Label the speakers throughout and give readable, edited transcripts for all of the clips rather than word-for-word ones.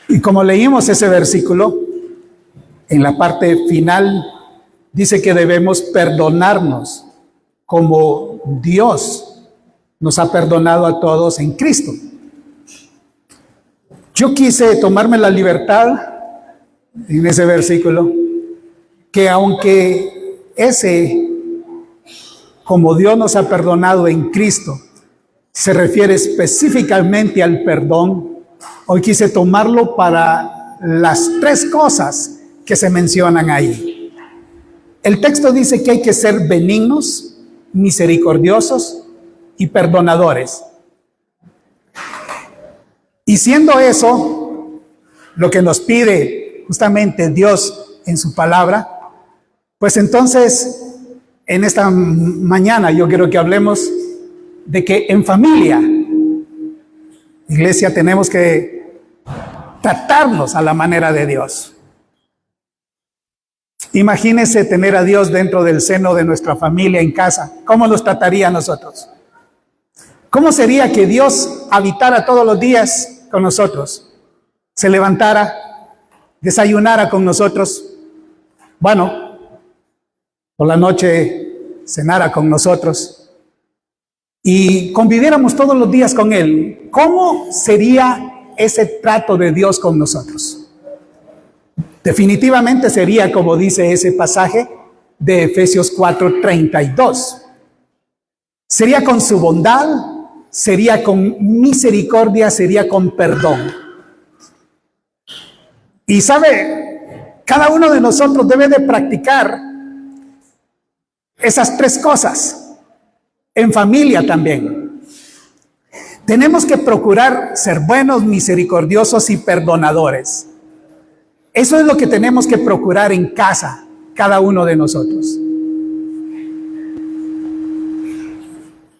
Speaker 1: Y como leímos ese versículo, en la parte final dice que debemos perdonarnos como Dios nos ha perdonado a todos en Cristo. Yo quise tomarme la libertad en ese versículo, que aunque ese, como Dios nos ha perdonado en Cristo, se refiere específicamente al perdón, hoy quise tomarlo para las tres cosas que se mencionan ahí. El texto dice que hay que ser benignos, misericordiosos y perdonadores. Y siendo eso lo que nos pide justamente Dios en su palabra, pues entonces en esta mañana yo quiero que hablemos de que en familia, iglesia, tenemos que tratarnos a la manera de Dios. Imagínese tener a Dios dentro del seno de nuestra familia en casa. ¿Cómo nos trataría a nosotros? ¿Cómo sería que Dios habitara todos los días con nosotros? Se levantara, desayunara con nosotros. Bueno, por la noche cenara con nosotros y conviviéramos todos los días con Él. ¿Cómo sería ese trato de Dios con nosotros? Definitivamente sería como dice ese pasaje de Efesios 4:32. Sería con su bondad, sería con misericordia, sería con perdón. Y sabe, cada uno de nosotros debe de practicar esas tres cosas, en familia también. Tenemos que procurar ser buenos, misericordiosos y perdonadores. Eso es lo que tenemos que procurar en casa, cada uno de nosotros.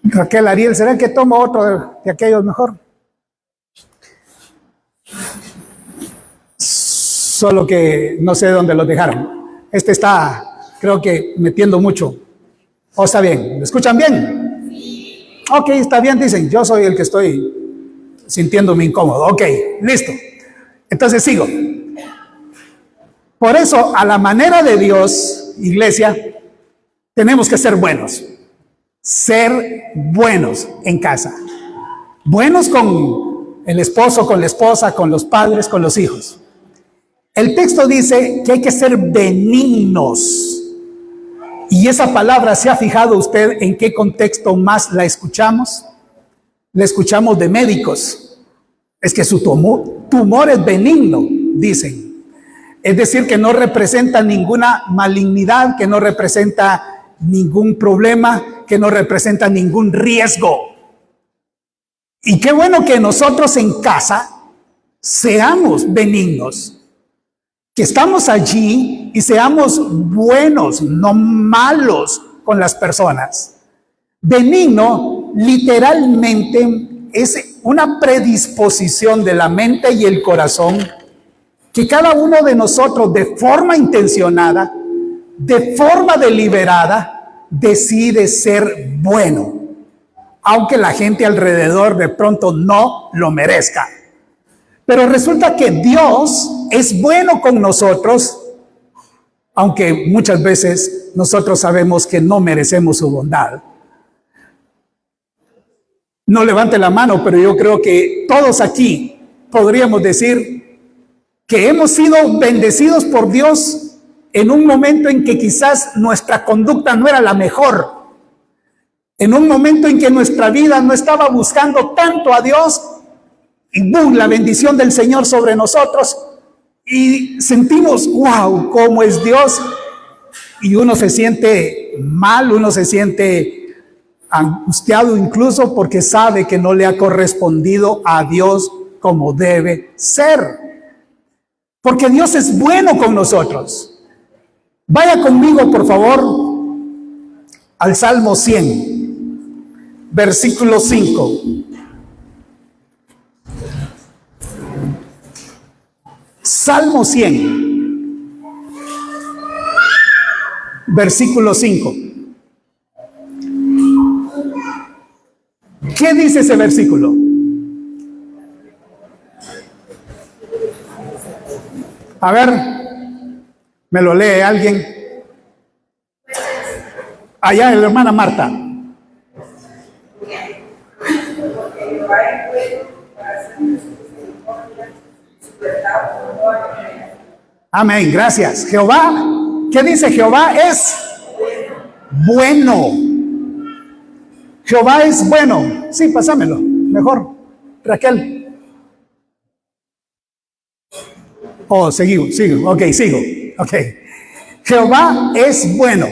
Speaker 1: Raquel, Ariel, ¿será que tomo otro de aquellos mejor? Solo que no sé dónde los dejaron. Este está, creo que, metiendo mucho. ¿O está bien? ¿Me escuchan bien? Ok, está bien, dicen. Yo soy el que estoy sintiéndome incómodo. Ok, listo. Entonces sigo. Por eso, a la manera de Dios, iglesia, tenemos que ser buenos. Ser buenos en casa. Buenos con el esposo, con la esposa, con los padres, con los hijos. El texto dice que hay que ser benignos. Y esa palabra, ¿se ha fijado usted en qué contexto más la escuchamos? La escuchamos de médicos. Es que su tumor es benigno, dicen. Es decir, que no representa ninguna malignidad, que no representa ningún problema, que no representa ningún riesgo. Y qué bueno que nosotros en casa seamos benignos, que estamos allí y seamos buenos, no malos con las personas. Benigno literalmente es una predisposición de la mente y el corazón que cada uno de nosotros de forma intencionada, de forma deliberada, decide ser bueno, aunque la gente alrededor de pronto no lo merezca. Pero resulta que Dios es bueno con nosotros, aunque muchas veces nosotros sabemos que no merecemos su bondad. No levante la mano, pero yo creo que todos aquí podríamos decir que hemos sido bendecidos por Dios en un momento en que quizás nuestra conducta no era la mejor, en un momento en que nuestra vida no estaba buscando tanto a Dios, y ¡boom!, la bendición del Señor sobre nosotros, y sentimos, wow, cómo es Dios, y uno se siente mal, uno se siente angustiado incluso porque sabe que no le ha correspondido a Dios como debe ser. Porque Dios es bueno con nosotros. Vaya conmigo, por favor, al Salmo 100, versículo 5. Salmo 100, versículo 5. ¿Qué dice ese versículo? A ver, me lo lee alguien. Allá, la hermana Marta. Amén, gracias. Jehová, ¿qué dice? Jehová es bueno. Jehová es bueno. Sí, pásamelo, mejor. Raquel. Oh, sigo. Ok, sigo. Ok. Jehová es bueno.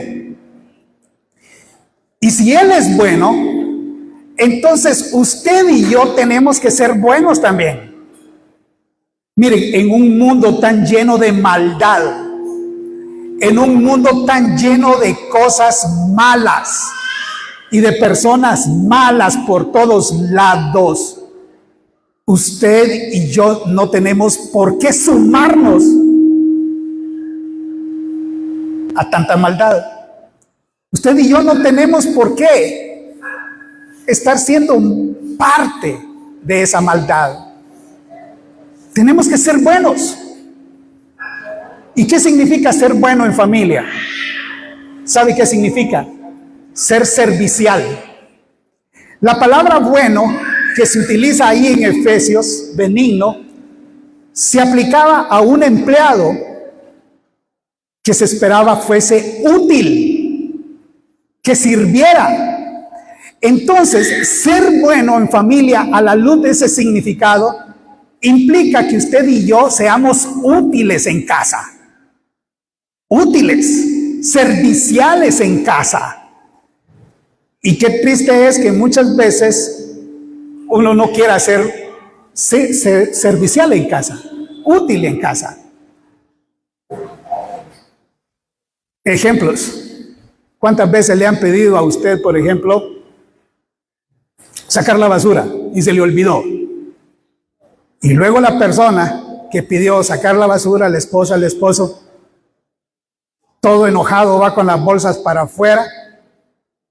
Speaker 1: Y si Él es bueno, entonces usted y yo tenemos que ser buenos también. Miren, en un mundo tan lleno de maldad, en un mundo tan lleno de cosas malas y de personas malas por todos lados, usted y yo no tenemos por qué sumarnos a tanta maldad. Usted y yo no tenemos por qué estar siendo parte de esa maldad. Tenemos que ser buenos. ¿Y qué significa ser bueno en familia? ¿Sabe qué significa? Ser servicial. La palabra bueno que se utiliza ahí en Efesios, benigno, se aplicaba a un empleado que se esperaba fuese útil, que sirviera. Entonces, ser bueno en familia a la luz de ese significado implica que usted y yo seamos útiles en casa, útiles, serviciales en casa. Y qué triste es que muchas veces uno no quiera ser servicial en casa, útil en casa. Ejemplos. ¿Cuántas veces le han pedido a usted, por ejemplo, sacar la basura y se le olvidó? Y luego la persona que pidió sacar la basura, la esposa, el esposo, todo enojado va con las bolsas para afuera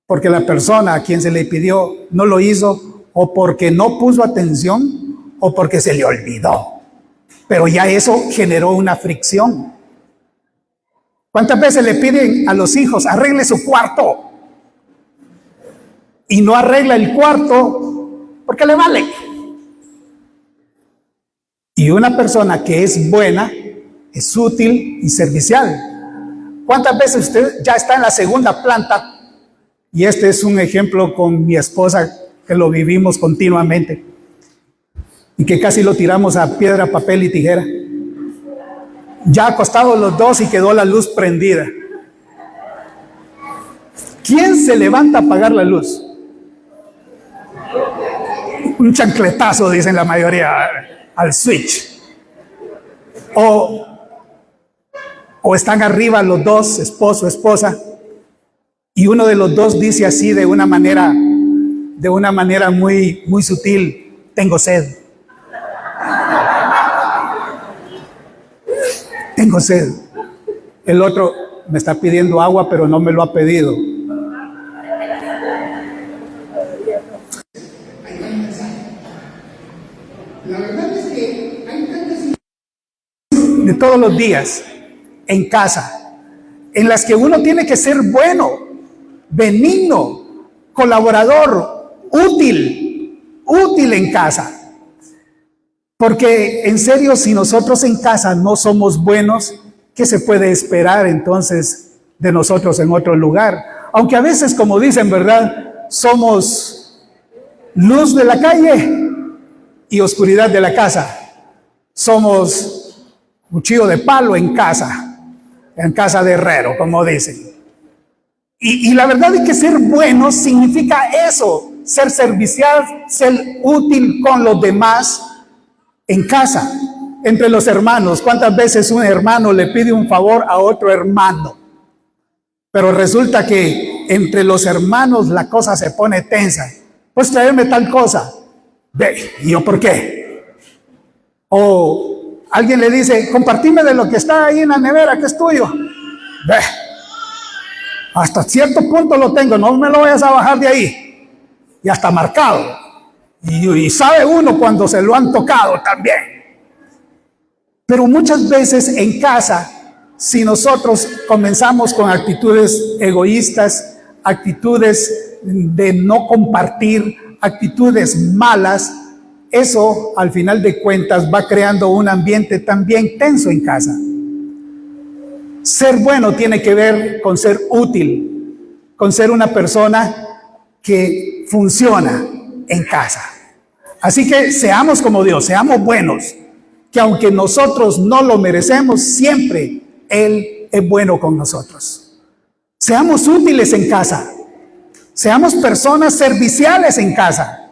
Speaker 1: porque la persona a quien se le pidió no lo hizo, o porque no puso atención, o porque se le olvidó. Pero ya eso generó una fricción. ¿Cuántas veces le piden a los hijos, arregle su cuarto? Y no arregla el cuarto porque le vale. Y una persona que es buena, es útil y servicial. ¿Cuántas veces usted ya está en la segunda planta? Y este es un ejemplo con mi esposa, que lo vivimos continuamente. Y que casi lo tiramos a piedra, papel y tijera. Ya acostados los dos y quedó la luz prendida. ¿Quién se levanta a apagar la luz? Un chancletazo, dicen la mayoría, al switch. O están arriba los dos, esposo, esposa, y uno de los dos dice así de una manera muy, muy sutil: tengo sed. Tengo sed. El otro me está pidiendo agua, pero no me lo ha pedido. La verdad es que hay tantas de todos los días en casa, en las que uno tiene que ser bueno, benigno, colaborador, útil en casa. Porque en serio, si nosotros en casa no somos buenos, ¿qué se puede esperar entonces de nosotros en otro lugar? Aunque a veces, como dicen, ¿verdad?, somos luz de la calle y oscuridad de la casa. Somos cuchillo de palo en casa de herrero, como dicen. Y la verdad es que ser bueno significa eso: ser servicial, ser útil con los demás en casa, entre los hermanos. ¿Cuántas veces un hermano le pide un favor a otro hermano? Pero resulta que entre los hermanos la cosa se pone tensa. Pues traerme tal cosa. Ve, ¿y yo por qué? O alguien le dice, compartime de lo que está ahí en la nevera, que es tuyo. Ve, hasta cierto punto lo tengo, no me lo vayas a bajar de ahí. Y hasta marcado. Y sabe uno cuando se lo han tocado también. Pero muchas veces en casa, si nosotros comenzamos con actitudes egoístas, actitudes de no compartir, actitudes malas, eso al final de cuentas va creando un ambiente también tenso en casa. Ser bueno tiene que ver con ser útil, con ser una persona que funciona en casa. Así que seamos como Dios, seamos buenos, que aunque nosotros no lo merecemos, siempre Él es bueno con nosotros. Seamos útiles en casa, seamos personas serviciales en casa,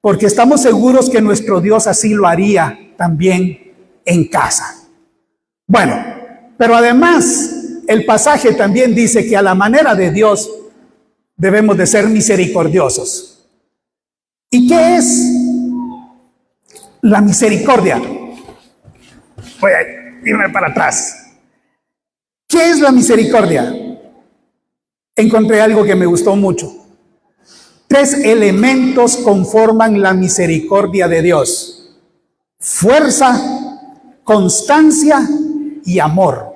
Speaker 1: porque estamos seguros que nuestro Dios así lo haría también en casa. Bueno, pero además el pasaje también dice que a la manera de Dios debemos de ser misericordiosos. ¿Y qué es la misericordia? Voy a irme para atrás. ¿Qué es la misericordia? Encontré algo que me gustó mucho. 3 elementos conforman la misericordia de Dios: fuerza, constancia y amor.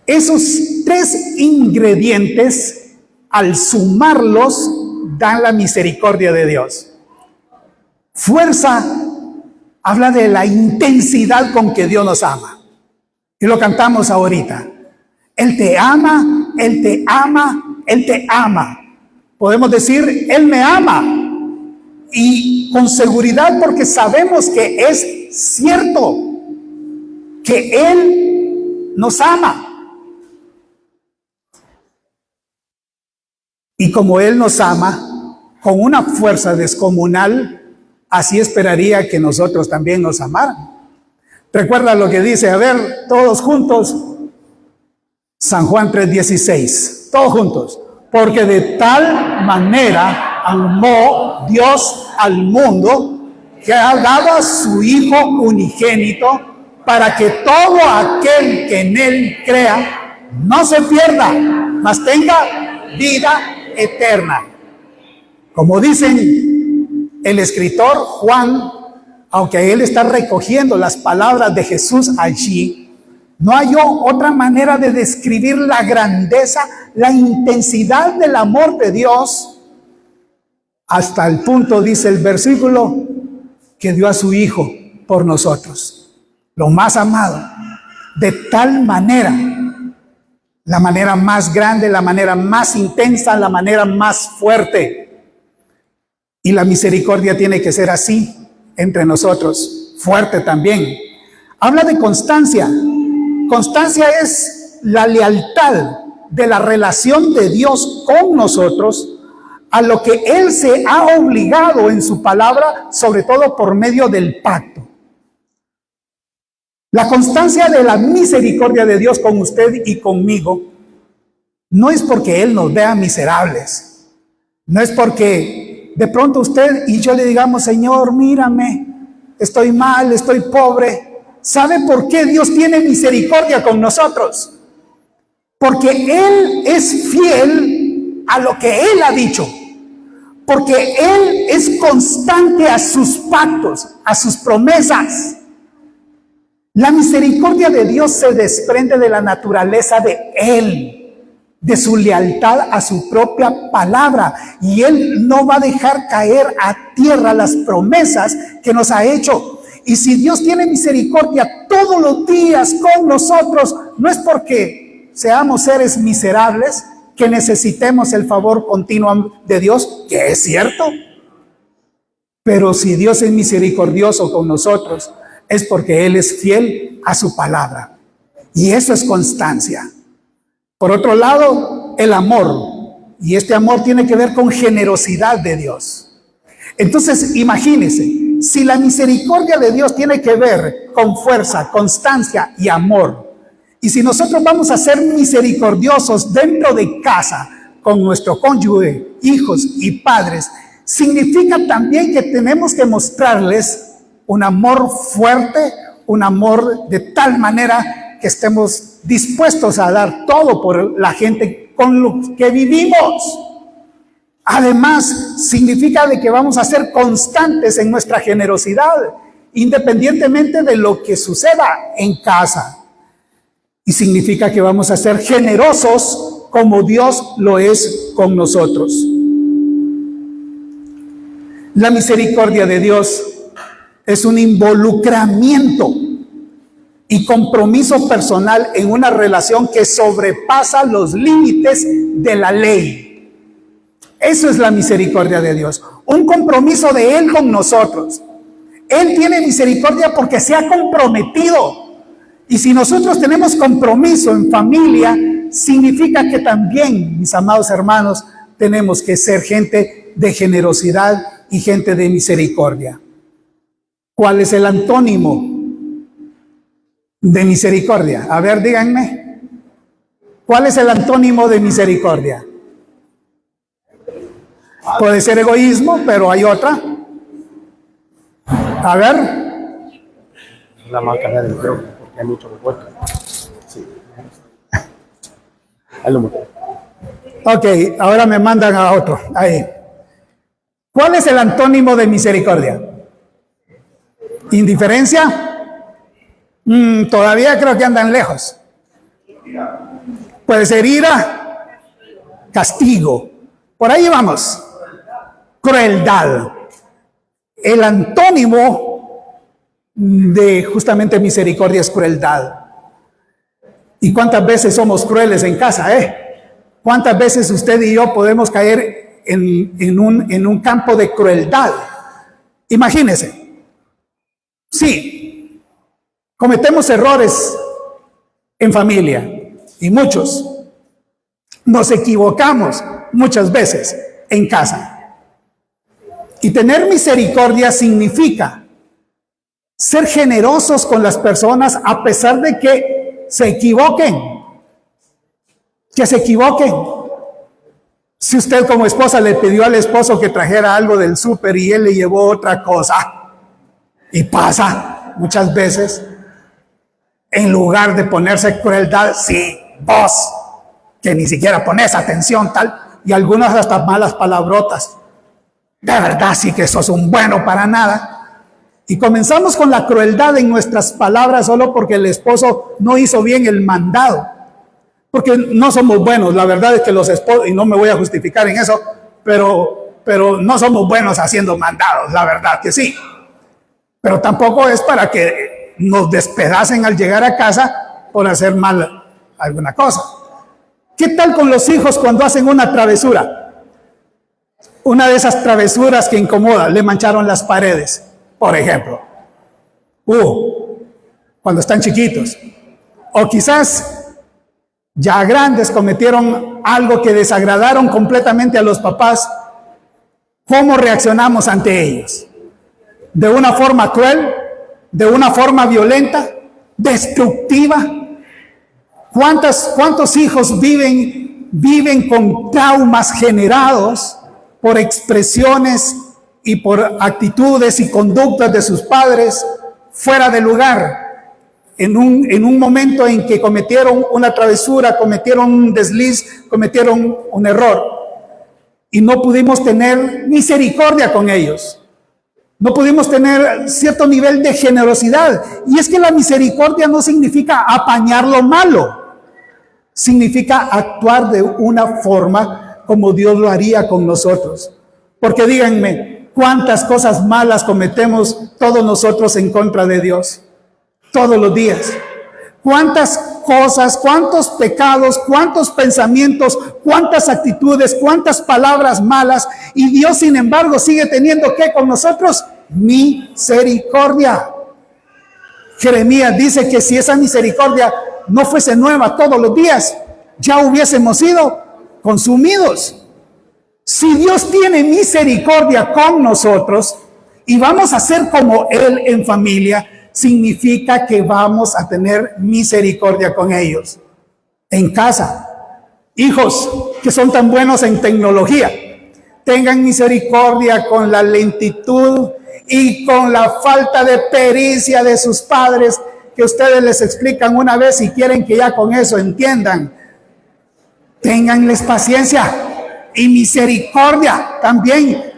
Speaker 1: Esos 3 ingredientes, al sumarlos, dan la misericordia de Dios. Fuerza habla de la intensidad con que Dios nos ama. Y lo cantamos ahorita. Él te ama, Él te ama, Él te ama. Podemos decir, Él me ama. Y con seguridad, porque sabemos que es cierto, que Él nos ama. Y como Él nos ama, con una fuerza descomunal, así esperaría que nosotros también nos amaran. Recuerda lo que dice, a ver, todos juntos, San Juan 3:16, todos juntos. Porque de tal manera amó Dios al mundo, que ha dado a su Hijo unigénito, para que todo aquel que en Él crea no se pierda, mas tenga vida eterna. Como dicen el escritor Juan, aunque él está recogiendo las palabras de Jesús allí, no halló otra manera de describir la grandeza, la intensidad del amor de Dios, hasta el punto, dice el versículo, que dio a su Hijo por nosotros, lo más amado, de tal manera, la manera más grande, la manera más intensa, la manera más fuerte. Y la misericordia tiene que ser así entre nosotros, fuerte también. Habla de constancia. Constancia es la lealtad de la relación de Dios con nosotros a lo que Él se ha obligado en su palabra, sobre todo por medio del pacto. La constancia de la misericordia de Dios con usted y conmigo no es porque Él nos vea miserables, no es porque de pronto usted y yo le digamos, Señor, mírame, estoy mal, estoy pobre. ¿Sabe por qué Dios tiene misericordia con nosotros? Porque Él es fiel a lo que Él ha dicho. Porque Él es constante a sus pactos, a sus promesas. La misericordia de Dios se desprende de la naturaleza de Él, de su lealtad a su propia palabra. Y Él no va a dejar caer a tierra las promesas que nos ha hecho. Y si Dios tiene misericordia todos los días con nosotros, no es porque seamos seres miserables que necesitemos el favor continuo de Dios, que es cierto. Pero si Dios es misericordioso con nosotros, es porque Él es fiel a su palabra. Y eso es constancia. Por otro lado, el amor. Y este amor tiene que ver con generosidad de Dios. Entonces, imagínense, si la misericordia de Dios tiene que ver con fuerza, constancia y amor, y si nosotros vamos a ser misericordiosos dentro de casa, con nuestro cónyuge, hijos y padres, significa también que tenemos que mostrarles un amor fuerte, un amor de tal manera que estemos dispuestos a dar todo por la gente con lo que vivimos. Además, significa de que vamos a ser constantes en nuestra generosidad. independientemente de lo que suceda en casa. Y significa que vamos a ser generosos como Dios lo es con nosotros. La misericordia de Dios es un involucramiento y compromiso personal en una relación que sobrepasa los límites de la ley. Eso es la misericordia de Dios, un compromiso de Él con nosotros. Él tiene misericordia porque se ha comprometido. Y si nosotros tenemos compromiso en familia, significa que también, mis amados hermanos, tenemos que ser gente de generosidad y gente de misericordia. ¿Cuál es el antónimo de misericordia? A ver, díganme. ¿Cuál es el antónimo de misericordia? Puede ser egoísmo, pero hay otra. A ver.
Speaker 2: La marca del empleo, porque hay mucho revuelto. Sí. Ok,
Speaker 1: ahora me mandan a otro. Ahí. ¿Cuál es el antónimo de misericordia? ¿Indiferencia? Todavía creo que andan lejos. Puede ser ira, castigo. Por ahí vamos. Crueldad. El antónimo de justamente misericordia es crueldad. ¿Y cuántas veces somos crueles en casa, ¿Cuántas veces usted y yo podemos caer en un campo de crueldad? Imagínese. Sí, cometemos errores en familia, y muchos. Nos equivocamos muchas veces en casa. Y tener misericordia significa ser generosos con las personas a pesar de que se equivoquen. Que se equivoquen. Si usted como esposa le pidió al esposo que trajera algo del súper y él le llevó otra cosa, y pasa muchas veces, en lugar de ponerse crueldad, sí, vos, que ni siquiera pones atención, tal, y algunas hasta malas palabrotas. De verdad sí que sos un bueno para nada. Y comenzamos con la crueldad en nuestras palabras solo porque el esposo no hizo bien el mandado. Porque no somos buenos, la verdad es que los esposos, y no me voy a justificar en eso, pero no somos buenos haciendo mandados, la verdad que sí. Pero tampoco es para que nos despedacen al llegar a casa por hacer mal alguna cosa. ¿Qué tal con los hijos cuando hacen una travesura? Una de esas travesuras que incomoda, le mancharon las paredes, por ejemplo. Cuando están chiquitos. O quizás ya grandes cometieron algo que desagradaron completamente a los papás. ¿Cómo reaccionamos ante ellos? ¿De una forma cruel? ¿De una forma violenta? ¿Destructiva? ¿Cuántos hijos viven con traumas generados por expresiones y por actitudes y conductas de sus padres fuera de lugar, en un momento en que cometieron una travesura, cometieron un desliz, cometieron un error, y no pudimos tener misericordia con ellos? No pudimos tener cierto nivel de generosidad. Y es que la misericordia no significa apañar lo malo, significa actuar de una forma como Dios lo haría con nosotros. Porque díganme, ¿cuántas cosas malas cometemos todos nosotros en contra de Dios? Todos los días. ¿Cuántas cosas, cuántos pecados, cuántos pensamientos, cuántas actitudes, cuántas palabras malas? Y Dios, sin embargo, sigue teniendo ¿qué con nosotros? Misericordia. Jeremías dice que si esa misericordia no fuese nueva todos los días, ya hubiésemos sido consumidos. Si Dios tiene misericordia con nosotros y vamos a ser como Él en familia, significa que vamos a tener misericordia con ellos. En casa, hijos que son tan buenos en tecnología, tengan misericordia con la lentitud y con la falta de pericia de sus padres, que ustedes les explican una vez y quieren que ya con eso entiendan. Ténganles paciencia y misericordia también.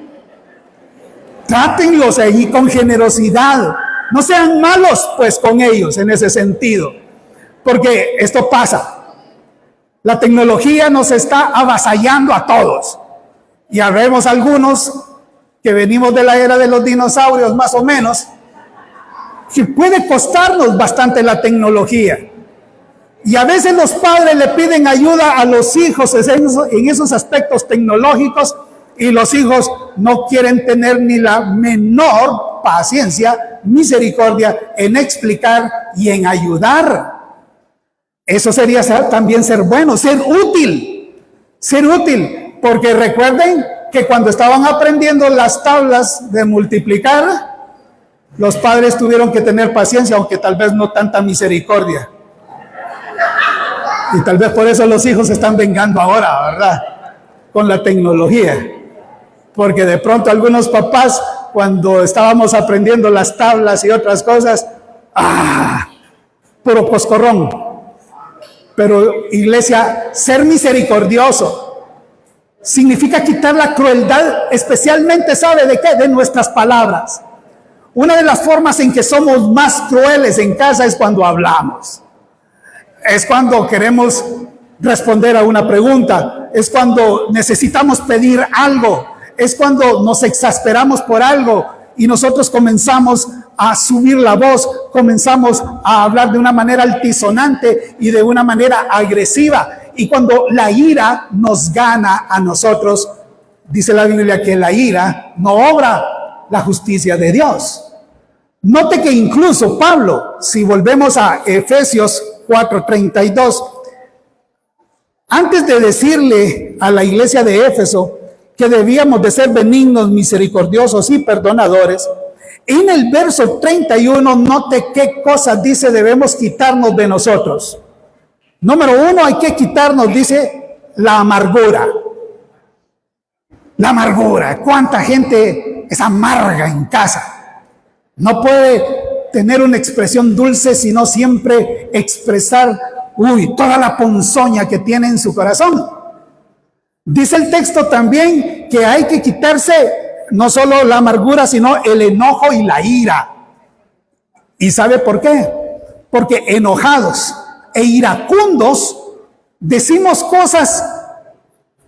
Speaker 1: Trátenlos ahí con generosidad, No sean malos pues con ellos en ese sentido, porque esto pasa. La tecnología nos está avasallando a todos. Y habemos algunos que venimos de la era de los dinosaurios más o menos, que puede costarnos bastante la tecnología. Y a veces los padres le piden ayuda a los hijos en esos aspectos tecnológicos y los hijos no quieren tener ni la menor paciencia, misericordia en explicar y en ayudar. Eso sería también ser bueno, ser útil, porque recuerden que cuando estaban aprendiendo las tablas de multiplicar, los padres tuvieron que tener paciencia, aunque tal vez no tanta misericordia. Y tal vez por eso los hijos se están vengando ahora, ¿verdad? Con la tecnología. Porque de pronto algunos papás, cuando estábamos aprendiendo las tablas y otras cosas, puro coscorrón. Pero iglesia, ser misericordioso significa quitar la crueldad, especialmente, ¿sabe de qué? De nuestras palabras. Una de las formas en que somos más crueles en casa es cuando hablamos. Es cuando queremos responder a una pregunta. Es cuando necesitamos pedir algo. Es cuando nos exasperamos por algo y nosotros comenzamos a subir la voz, comenzamos a hablar de una manera altisonante y de una manera agresiva. Y cuando la ira nos gana a nosotros, dice la Biblia que la ira no obra la justicia de Dios. Note que incluso Pablo, si volvemos a Efesios 4:32, antes de decirle a la iglesia de Éfeso que debíamos de ser benignos, misericordiosos y perdonadores, en el verso 31, note qué cosas dice debemos quitarnos de nosotros. Número 1, hay que quitarnos, dice, la amargura. La amargura. ¿Cuánta gente es amarga en casa? No puede tener una expresión dulce, sino siempre expresar, toda la ponzoña que tiene en su corazón. Dice el texto también que hay que quitarse no solo la amargura, sino el enojo y la ira. ¿Y sabe por qué? Porque enojados e iracundos decimos cosas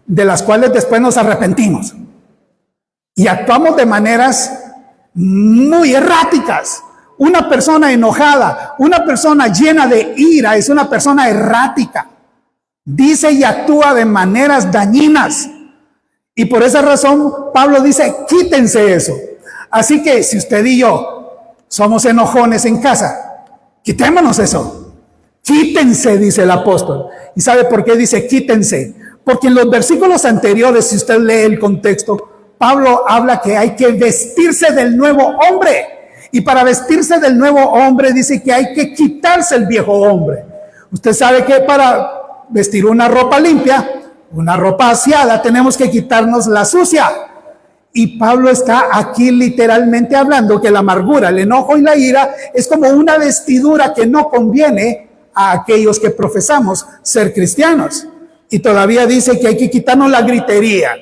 Speaker 1: de las cuales después nos arrepentimos. Y actuamos de maneras muy erráticas. Una persona enojada, una persona llena de ira es una persona errática. Dice y actúa de maneras dañinas. Y por esa razón Pablo dice, quítense eso. Así que si usted y yo somos enojones en casa, quitémonos eso. Quítense, dice el apóstol. ¿Y sabe por qué dice quítense? Porque en los versículos anteriores, si usted lee el contexto, Pablo habla que hay que vestirse del nuevo hombre. Y para vestirse del nuevo hombre dice que hay que quitarse el viejo hombre. Usted sabe que para vestir una ropa limpia, una ropa aseada, tenemos que quitarnos la sucia. Y Pablo está aquí literalmente hablando que la amargura, el enojo y la ira es como una vestidura que no conviene a aquellos que profesamos ser cristianos. Y todavía dice que hay que quitarnos la gritería.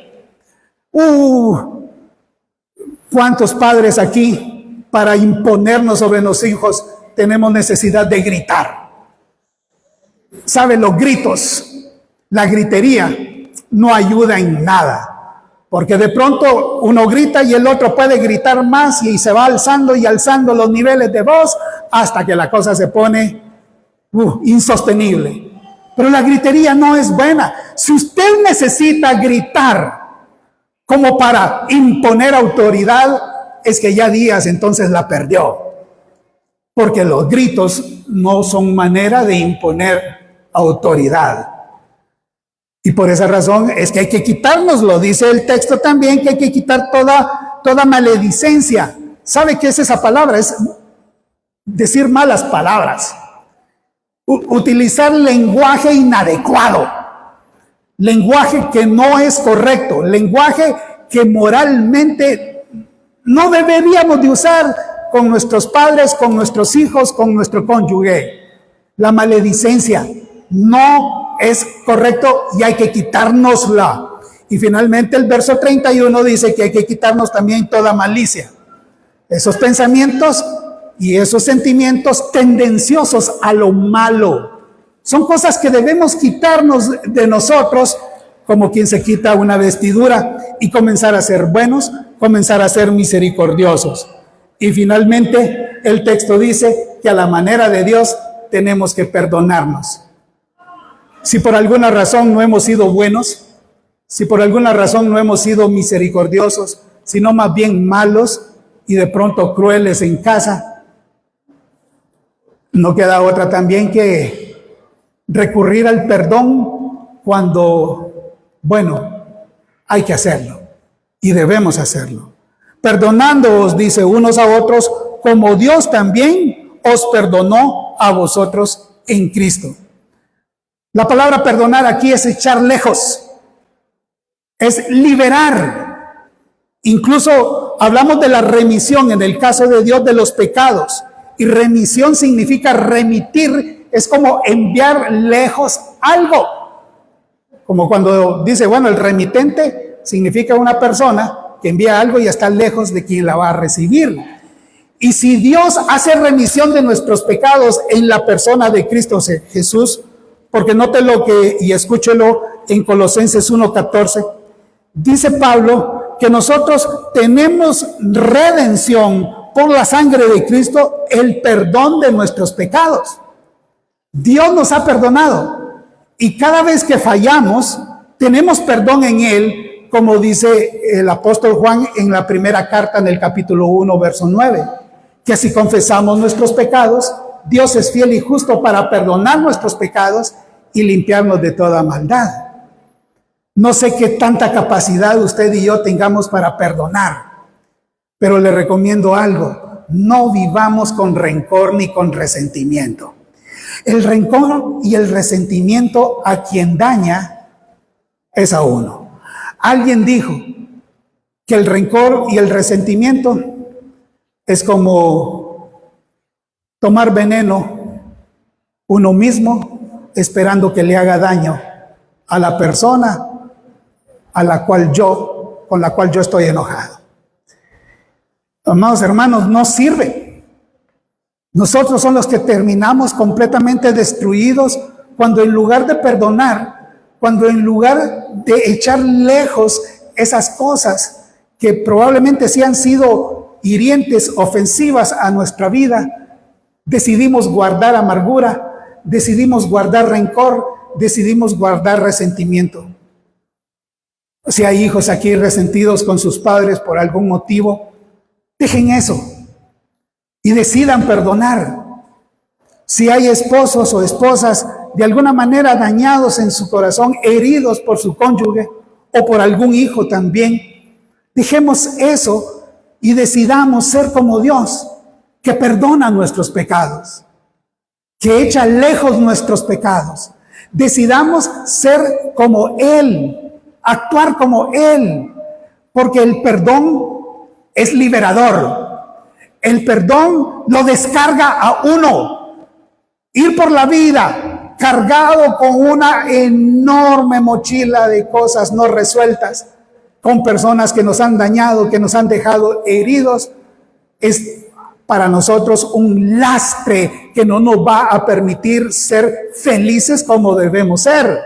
Speaker 1: ¿Cuántos padres aquí para imponernos sobre los hijos tenemos necesidad de gritar? ¿Saben? Los gritos, la gritería no ayuda en nada, porque de pronto uno grita y el otro puede gritar más y se va alzando y alzando los niveles de voz hasta que la cosa se pone insostenible. Pero la gritería no es buena. Si usted necesita gritar como para imponer autoridad, es que ya Díaz entonces la perdió, porque los gritos no son manera de imponer autoridad. Y por esa razón es que hay que quitárnoslo. Dice el texto también que hay que quitar toda maledicencia. ¿Sabe qué es esa palabra? Es decir malas palabras. Utilizar lenguaje inadecuado. Lenguaje que no es correcto. Lenguaje que moralmente no deberíamos de usar con nuestros padres, con nuestros hijos, con nuestro cónyuge. La maledicencia no es correcto y hay que quitárnosla. Y finalmente el verso 31 dice que hay que quitarnos también toda malicia. Esos pensamientos y esos sentimientos tendenciosos a lo malo. Son cosas que debemos quitarnos de nosotros, como quien se quita una vestidura, y comenzar a ser buenos, comenzar a ser misericordiosos. Y finalmente el texto dice que a la manera de Dios tenemos que perdonarnos. Si por alguna razón no hemos sido buenos, si por alguna razón no hemos sido misericordiosos, sino más bien malos y de pronto crueles en casa, no queda otra también que recurrir al perdón cuando, bueno, hay que hacerlo y debemos hacerlo. Perdonándoos, dice, unos a otros, como Dios también os perdonó a vosotros en Cristo. La palabra perdonar aquí es echar lejos, es liberar. Incluso hablamos de la remisión en el caso de Dios de los pecados. Y remisión significa remitir, es como enviar lejos algo. Como cuando dice, bueno, el remitente significa una persona que envía algo y está lejos de quien la va a recibir. Y si Dios hace remisión de nuestros pecados en la persona de Cristo Jesús, porque nótelo y escúchelo en Colosenses 1:14, dice Pablo que nosotros tenemos redención por la sangre de Cristo, el perdón de nuestros pecados. Dios nos ha perdonado y cada vez que fallamos, tenemos perdón en Él, como dice el apóstol Juan en la primera carta en el capítulo 1, verso 9, que si confesamos nuestros pecados, Dios es fiel y justo para perdonar nuestros pecados y limpiarnos de toda maldad. No sé qué tanta capacidad usted y yo tengamos para perdonar, pero le recomiendo algo: no vivamos con rencor ni con resentimiento. El rencor y el resentimiento a quien daña es a uno. Alguien dijo que el rencor y el resentimiento es como tomar veneno uno mismo esperando que le haga daño a la persona con la cual yo estoy enojado. Amados hermanos, no sirve. Nosotros somos los que terminamos completamente destruidos cuando en lugar de perdonar, cuando en lugar de echar lejos esas cosas que probablemente sí han sido hirientes, ofensivas a nuestra vida, decidimos guardar amargura, decidimos guardar rencor, decidimos guardar resentimiento. Si hay hijos aquí resentidos con sus padres por algún motivo, dejen eso y decidan perdonar. Si hay esposos o esposas de alguna manera dañados en su corazón, heridos por su cónyuge o por algún hijo también, dejemos eso y decidamos ser como Dios, que perdona nuestros pecados, que echa lejos nuestros pecados. Decidamos ser como Él, actuar como Él, porque el perdón es liberador. El perdón lo descarga a uno. Ir por la vida cargado con una enorme mochila de cosas no resueltas, con personas que nos han dañado, que nos han dejado heridos, es para nosotros un lastre que no nos va a permitir ser felices como debemos ser.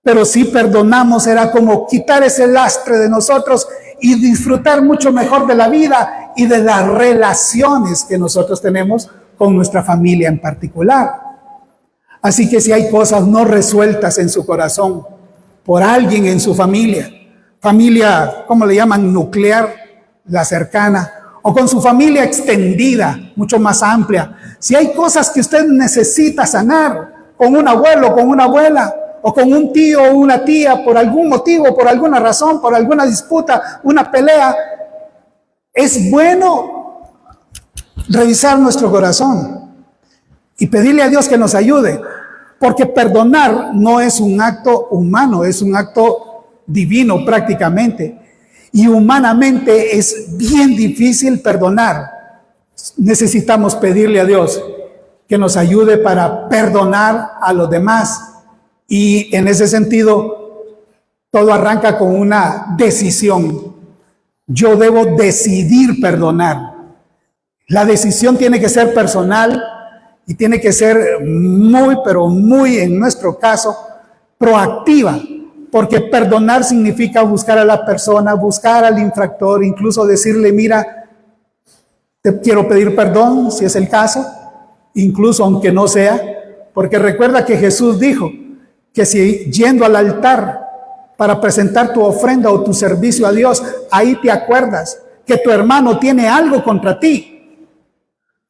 Speaker 1: Pero si perdonamos, será como quitar ese lastre de nosotros y disfrutar mucho mejor de la vida y de las relaciones que nosotros tenemos con nuestra familia en particular. Así que si hay cosas no resueltas en su corazón por alguien en su familia, ¿cómo le llaman? Nuclear, la cercana, o con su familia extendida, mucho más amplia. Si hay cosas que usted necesita sanar con un abuelo, con una abuela, o con un tío o una tía, por algún motivo, por alguna razón, por alguna disputa, una pelea, es bueno revisar nuestro corazón y pedirle a Dios que nos ayude, porque perdonar no es un acto humano, es un acto divino prácticamente, y humanamente es bien difícil perdonar. Necesitamos pedirle a Dios que nos ayude para perdonar a los demás, y en ese sentido todo arranca con una decisión. Yo debo decidir perdonar. La decisión tiene que ser personal y tiene que ser muy, pero muy, en nuestro caso, proactiva, porque perdonar significa buscar a la persona, buscar al infractor, incluso decirle, mira, te quiero pedir perdón, si es el caso, incluso aunque no sea, porque recuerda que Jesús dijo que si yendo al altar para presentar tu ofrenda o tu servicio a Dios, ahí te acuerdas que tu hermano tiene algo contra ti.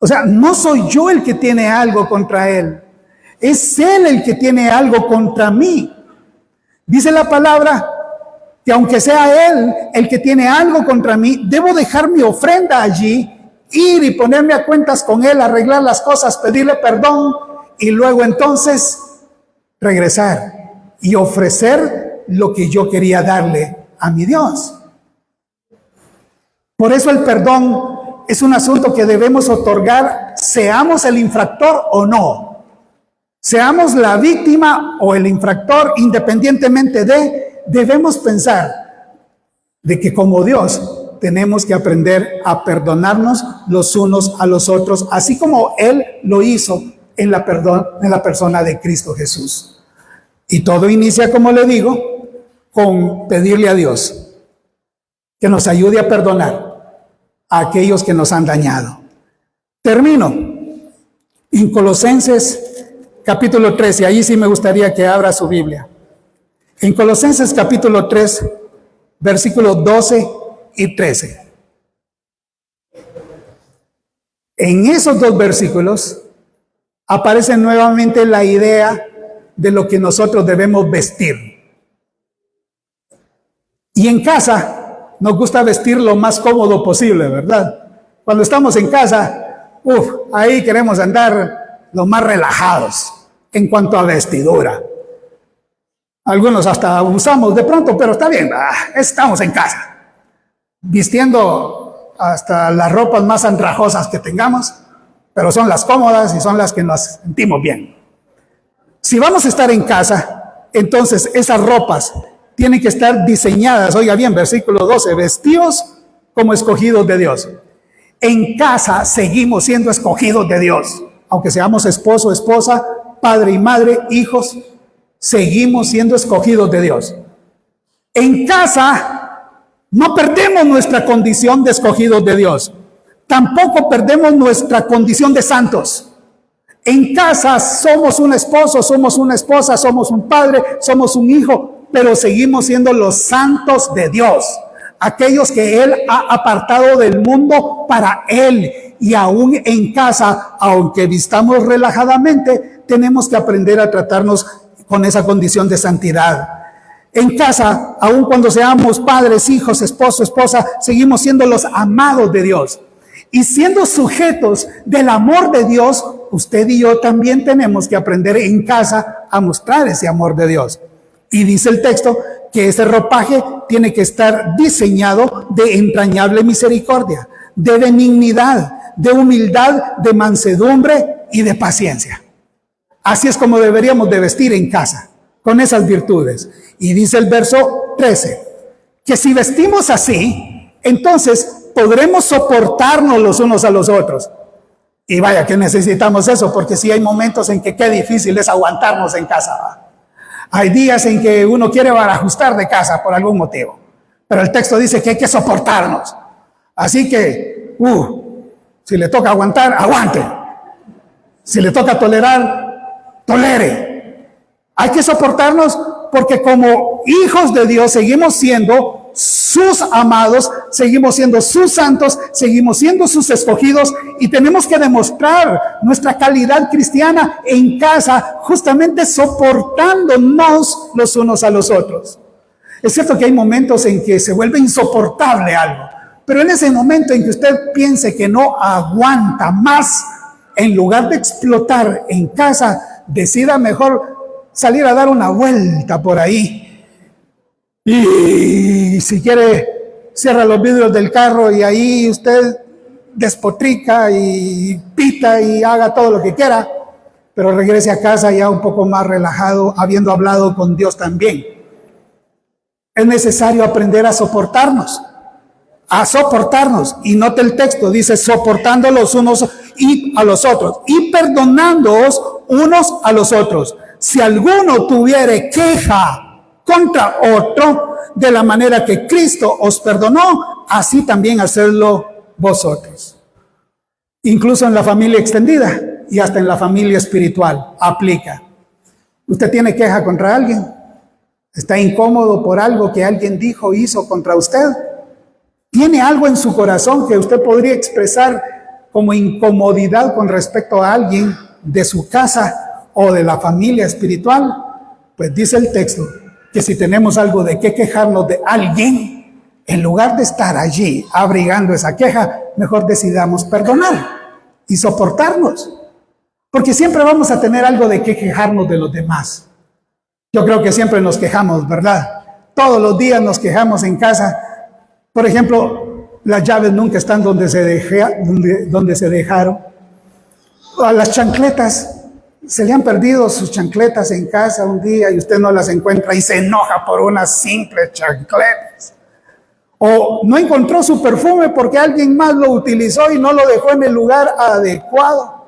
Speaker 1: O sea, no soy yo el que tiene algo contra él, es él el que tiene algo contra mí. Dice la palabra que aunque sea él el que tiene algo contra mí, debo dejar mi ofrenda allí, ir y ponerme a cuentas con él, arreglar las cosas, pedirle perdón y luego entonces regresar y ofrecer lo que yo quería darle a mi Dios. Por eso el perdón es un asunto que debemos otorgar, seamos el infractor o no. Seamos la víctima o el infractor, independientemente debemos pensar de que como Dios tenemos que aprender a perdonarnos los unos a los otros, así como Él lo hizo en la persona de Cristo Jesús. Y todo inicia, como le digo, con pedirle a Dios que nos ayude a perdonar a aquellos que nos han dañado. Termino en Colosenses capítulo 3, y ahí sí me gustaría que abra su Biblia. En Colosenses capítulo 3, versículos 12 y 13. En esos dos versículos aparece nuevamente la idea de lo que nosotros debemos vestir. Y en casa nos gusta vestir lo más cómodo posible, ¿verdad? Cuando estamos en casa, ahí queremos andar lo más relajados en cuanto a vestidura. Algunos hasta abusamos de pronto, pero está bien, estamos en casa, vistiendo hasta las ropas más andrajosas que tengamos, pero son las cómodas y son las que nos sentimos bien. Si vamos a estar en casa, entonces esas ropas tienen que estar diseñadas, oiga bien, versículo 12, vestidos como escogidos de Dios. En casa seguimos siendo escogidos de Dios, aunque seamos esposo, esposa, padre y madre, hijos, seguimos siendo escogidos de Dios. En casa no perdemos nuestra condición de escogidos de Dios, tampoco perdemos nuestra condición de santos. En casa somos un esposo, somos una esposa, somos un padre, somos un hijo, pero seguimos siendo los santos de Dios, aquellos que Él ha apartado del mundo para Él. Y aún en casa, aunque vistamos relajadamente, tenemos que aprender a tratarnos con esa condición de santidad. En casa, aun cuando seamos padres, hijos, esposo, esposa, seguimos siendo los amados de Dios. Y siendo sujetos del amor de Dios, usted y yo también tenemos que aprender en casa a mostrar ese amor de Dios. Y dice el texto que ese ropaje tiene que estar diseñado de entrañable misericordia, de benignidad, de humildad, de mansedumbre y de paciencia. Así es como deberíamos de vestir en casa, con esas virtudes. Y dice el verso 13, que si vestimos así, entonces podremos soportarnos los unos a los otros. Y vaya que necesitamos eso, porque sí hay momentos en que qué difícil es aguantarnos en casa, ¿va? Hay días en que uno quiere barajustar de casa por algún motivo, pero el texto dice que hay que soportarnos. Así que, si le toca aguantar, aguante. Si le toca tolerar, tolere. Hay que soportarnos porque como hijos de Dios seguimos siendo sus amados, seguimos siendo sus santos, seguimos siendo sus escogidos y tenemos que demostrar nuestra calidad cristiana en casa, justamente soportándonos los unos a los otros. Es cierto que hay momentos en que se vuelve insoportable algo, pero en ese momento en que usted piense que no aguanta más, en lugar de explotar en casa, decida mejor salir a dar una vuelta por ahí. Y si quiere, cierra los vidrios del carro y ahí usted despotrica y pita y haga todo lo que quiera, pero regrese a casa ya un poco más relajado, habiendo hablado con Dios también. Es necesario aprender a soportarnos, a soportarnos. Y note el texto, dice soportando los unos y a los otros y perdonándoos unos a los otros. Si alguno tuviere queja contra otro, de la manera que Cristo os perdonó, así también hacedlo vosotros. Incluso en la familia extendida y hasta en la familia espiritual aplica. Usted tiene queja contra alguien, está incómodo por algo que alguien dijo o hizo contra usted, tiene algo en su corazón que usted podría expresar como incomodidad con respecto a alguien de su casa o de la familia espiritual, pues dice el texto que si tenemos algo de qué quejarnos de alguien, en lugar de estar allí abrigando esa queja, mejor decidamos perdonar y soportarnos. Porque siempre vamos a tener algo de qué quejarnos de los demás. Yo creo que siempre nos quejamos, ¿verdad? Todos los días nos quejamos en casa. Por ejemplo, las llaves nunca están donde se dejaron. A las chancletas, se le han perdido sus chancletas en casa un día y usted no las encuentra y se enoja por unas simples chancletas. O no encontró su perfume porque alguien más lo utilizó y no lo dejó en el lugar adecuado.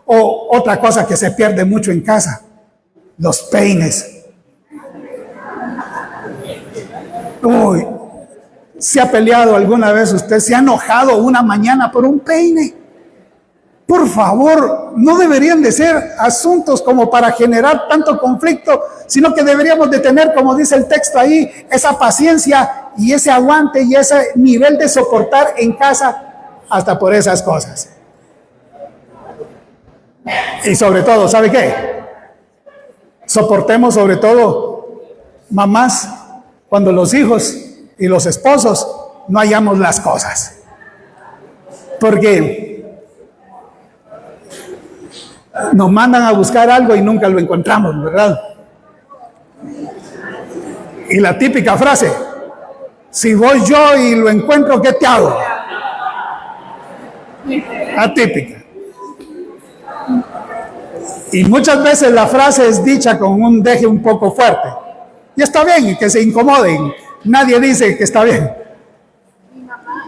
Speaker 1: O otra cosa que se pierde mucho en casa, los peines. Uy, ¿se ha peleado alguna vez usted? ¿Se ha enojado una mañana por un peine? Por favor, no deberían de ser asuntos como para generar tanto conflicto, sino que deberíamos de tener, como dice el texto ahí, esa paciencia y ese aguante y ese nivel de soportar en casa hasta por esas cosas. Y sobre todo, ¿sabe qué? Soportemos sobre todo, mamás, cuando los hijos y los esposos no hallamos las cosas. Porque nos mandan a buscar algo y nunca lo encontramos, ¿verdad? Y la típica frase, si voy yo y lo encuentro, ¿qué te hago? Atípica. Y muchas veces la frase es dicha con un deje un poco fuerte. Y está bien que se incomoden. Nadie dice que está bien.
Speaker 3: Mi mamá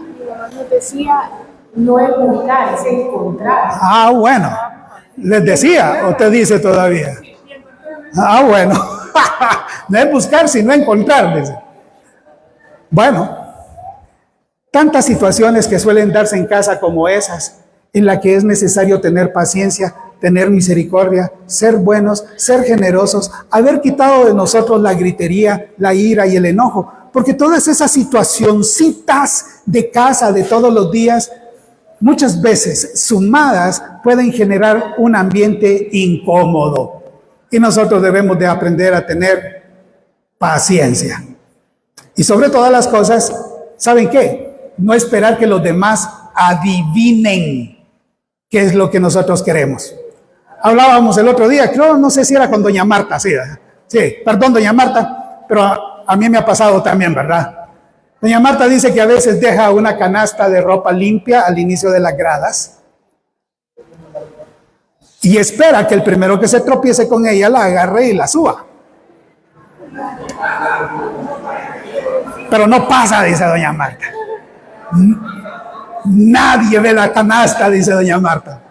Speaker 3: nos decía, no es buscar, es encontrar.
Speaker 1: Ah, bueno. Les decía, o te dice todavía. Ah, bueno. No es buscar, sino encontrar, dice. Bueno, tantas situaciones que suelen darse en casa como esas, en la que es necesario tener paciencia, tener misericordia, ser buenos, ser generosos, haber quitado de nosotros la gritería, la ira y el enojo, porque todas esas situacioncitas de casa de todos los días, muchas veces sumadas, pueden generar un ambiente incómodo. Y nosotros debemos de aprender a tener paciencia. Y sobre todas las cosas, ¿saben qué? No esperar que los demás adivinen qué es lo que nosotros queremos. Hablábamos el otro día, creo, no sé si era con doña Marta, sí, perdón doña Marta, pero a mí me ha pasado también, ¿verdad? Doña Marta dice que a veces deja una canasta de ropa limpia al inicio de las gradas y espera que el primero que se tropiece con ella la agarre y la suba. Pero no pasa, dice doña Marta. Nadie ve la canasta, dice doña Marta.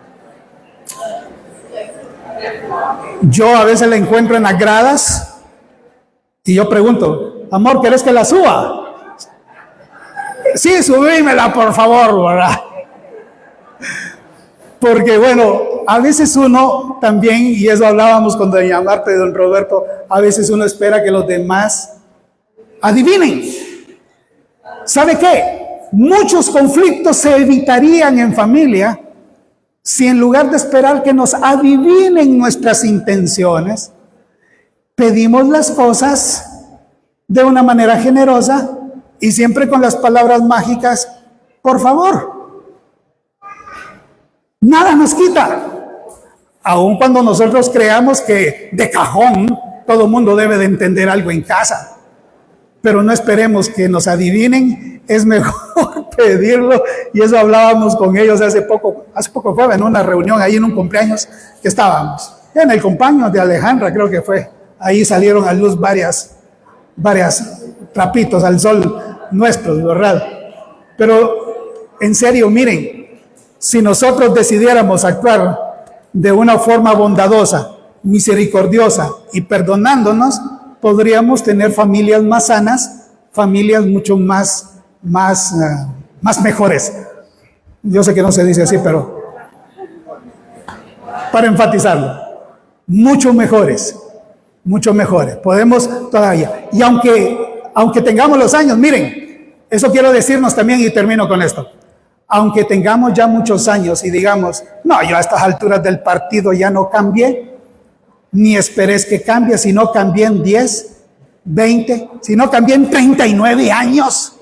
Speaker 1: Yo a veces la encuentro en las gradas y yo pregunto, amor, ¿querés que la suba? Sí, subímela, por favor, ¿verdad? Porque bueno, a veces uno también, y eso hablábamos con doña Marta y don Roberto, a veces uno espera que los demás adivinen. ¿Sabe qué? Muchos conflictos se evitarían en familia si en lugar de esperar que nos adivinen nuestras intenciones, pedimos las cosas de una manera generosa y siempre con las palabras mágicas, por favor. Nada nos quita. Aun cuando nosotros creamos que de cajón todo mundo debe de entender algo en casa. Pero no esperemos que nos adivinen, es mejor pedirlo. Y eso hablábamos con ellos hace poco fue en una reunión, ahí en un cumpleaños que estábamos. En el cumpleaños de Alejandra creo que fue. Ahí salieron a luz varias trapitos al sol nuestros, ¿verdad? Pero en serio, miren, si nosotros decidiéramos actuar de una forma bondadosa, misericordiosa y perdonándonos, podríamos tener familias más sanas, familias mucho más mejores. Yo sé que no se dice así, pero para enfatizarlo, mucho mejores. Podemos todavía. Y aunque tengamos los años, miren, eso quiero decirnos también y termino con esto. Aunque tengamos ya muchos años y digamos, no, yo a estas alturas del partido ya no cambié, ni esperes que cambie, si no cambié en 10, 20, si no cambié en 39 años.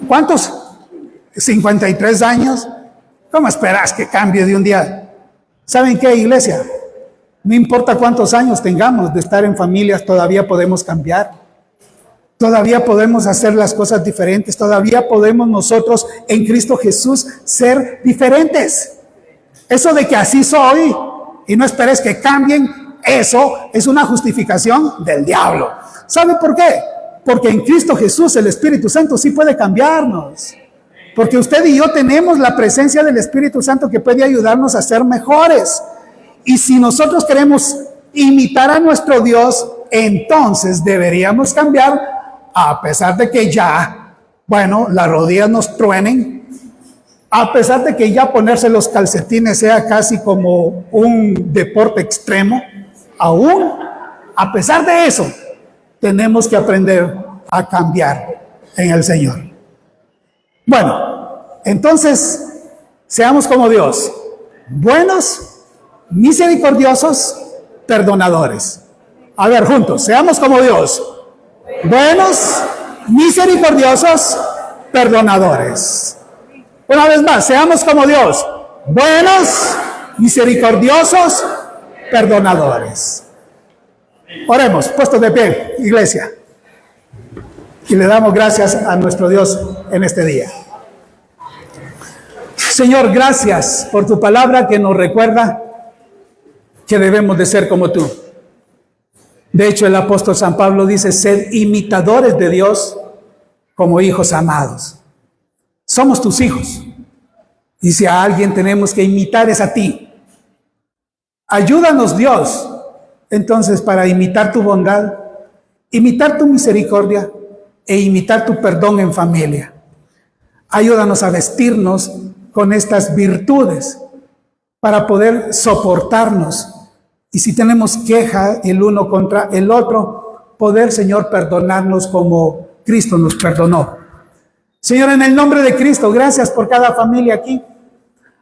Speaker 1: ¿Cuántos? 53 años. ¿Cómo esperas que cambie de un día? ¿Saben qué, iglesia? No importa cuántos años tengamos de estar en familias, todavía podemos cambiar. Todavía podemos hacer las cosas diferentes. Todavía podemos nosotros en Cristo Jesús ser diferentes. Eso de que así soy y no esperes que cambien, eso es una justificación del diablo. ¿Sabe por qué? Porque en Cristo Jesús el Espíritu Santo sí puede cambiarnos. Porque usted y yo tenemos la presencia del Espíritu Santo que puede ayudarnos a ser mejores. Y si nosotros queremos imitar a nuestro Dios, entonces deberíamos cambiar, a pesar de que ya, las rodillas nos truenen, a pesar de que ya ponerse los calcetines sea casi como un deporte extremo, aún a pesar de eso, tenemos que aprender a cambiar en el Señor. Bueno, entonces, seamos como Dios, buenos, misericordiosos, perdonadores. A ver, juntos, seamos como Dios, buenos, misericordiosos, perdonadores. Una vez más, seamos como Dios, buenos, misericordiosos, perdonadores. Oremos, puestos de pie, iglesia, y le damos gracias a nuestro Dios en este día. Señor, gracias por tu palabra que nos recuerda que debemos de ser como tú. De hecho, el apóstol San Pablo dice, sed imitadores de Dios como hijos amados. Somos tus hijos. Y si a alguien tenemos que imitar es a ti. Ayúdanos, Dios, entonces, para imitar tu bondad, imitar tu misericordia e imitar tu perdón en familia. Ayúdanos a vestirnos con estas virtudes para poder soportarnos. Y si tenemos queja el uno contra el otro, poder, Señor, perdonarnos como Cristo nos perdonó. Señor, en el nombre de Cristo, gracias por cada familia aquí.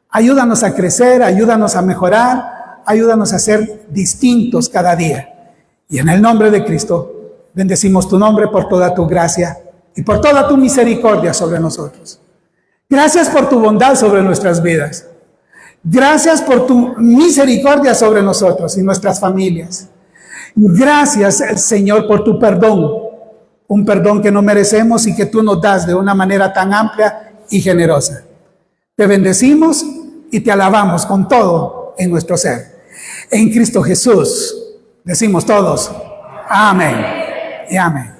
Speaker 1: Ayúdanos a crecer, ayúdanos a mejorar, ayúdanos a ser distintos cada día. Y en el nombre de Cristo, bendecimos tu nombre por toda tu gracia y por toda tu misericordia sobre nosotros. Gracias por tu bondad sobre nuestras vidas. Gracias por tu misericordia sobre nosotros y nuestras familias. Gracias, Señor, por tu perdón. Un perdón que no merecemos y que tú nos das de una manera tan amplia y generosa. Te bendecimos y te alabamos con todo en nuestro ser. En Cristo Jesús decimos todos, amén y amén.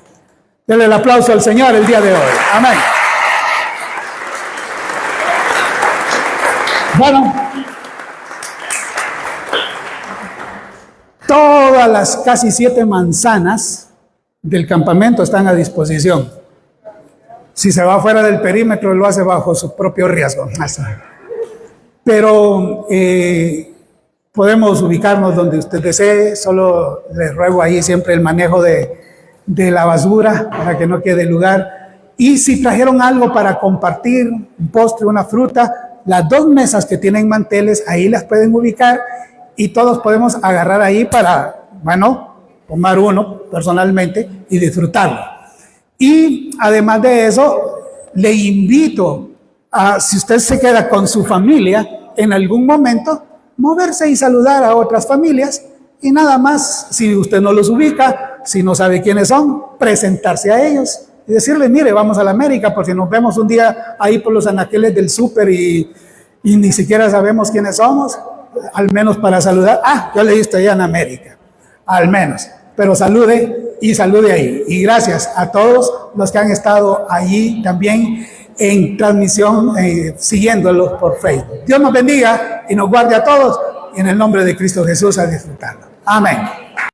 Speaker 1: Denle el aplauso al Señor el día de hoy. Amén. Bueno, todas las casi 7 manzanas del campamento están a disposición. Si se va fuera del perímetro, lo hace bajo su propio riesgo. Pero podemos ubicarnos donde usted desee. Solo le ruego ahí siempre el manejo de la basura para que no quede lugar. Y si trajeron algo para compartir, un postre, una fruta, las 2 mesas que tienen manteles, ahí las pueden ubicar y todos podemos agarrar ahí para, tomar uno personalmente y disfrutarlo. Y además de eso, le invito a, si usted se queda con su familia, en algún momento, moverse y saludar a otras familias y nada más, si usted no los ubica, si no sabe quiénes son, presentarse a ellos y decirle, mire, vamos a la América, por si nos vemos un día ahí por los anaqueles del súper y ni siquiera sabemos quiénes somos, al menos para saludar. Yo le he visto allá en América, al menos, pero salude y salude ahí. Y gracias a todos los que han estado allí también en transmisión, siguiéndolos por Facebook. Dios nos bendiga y nos guarde a todos, y en el nombre de Cristo Jesús a disfrutarlo. Amén.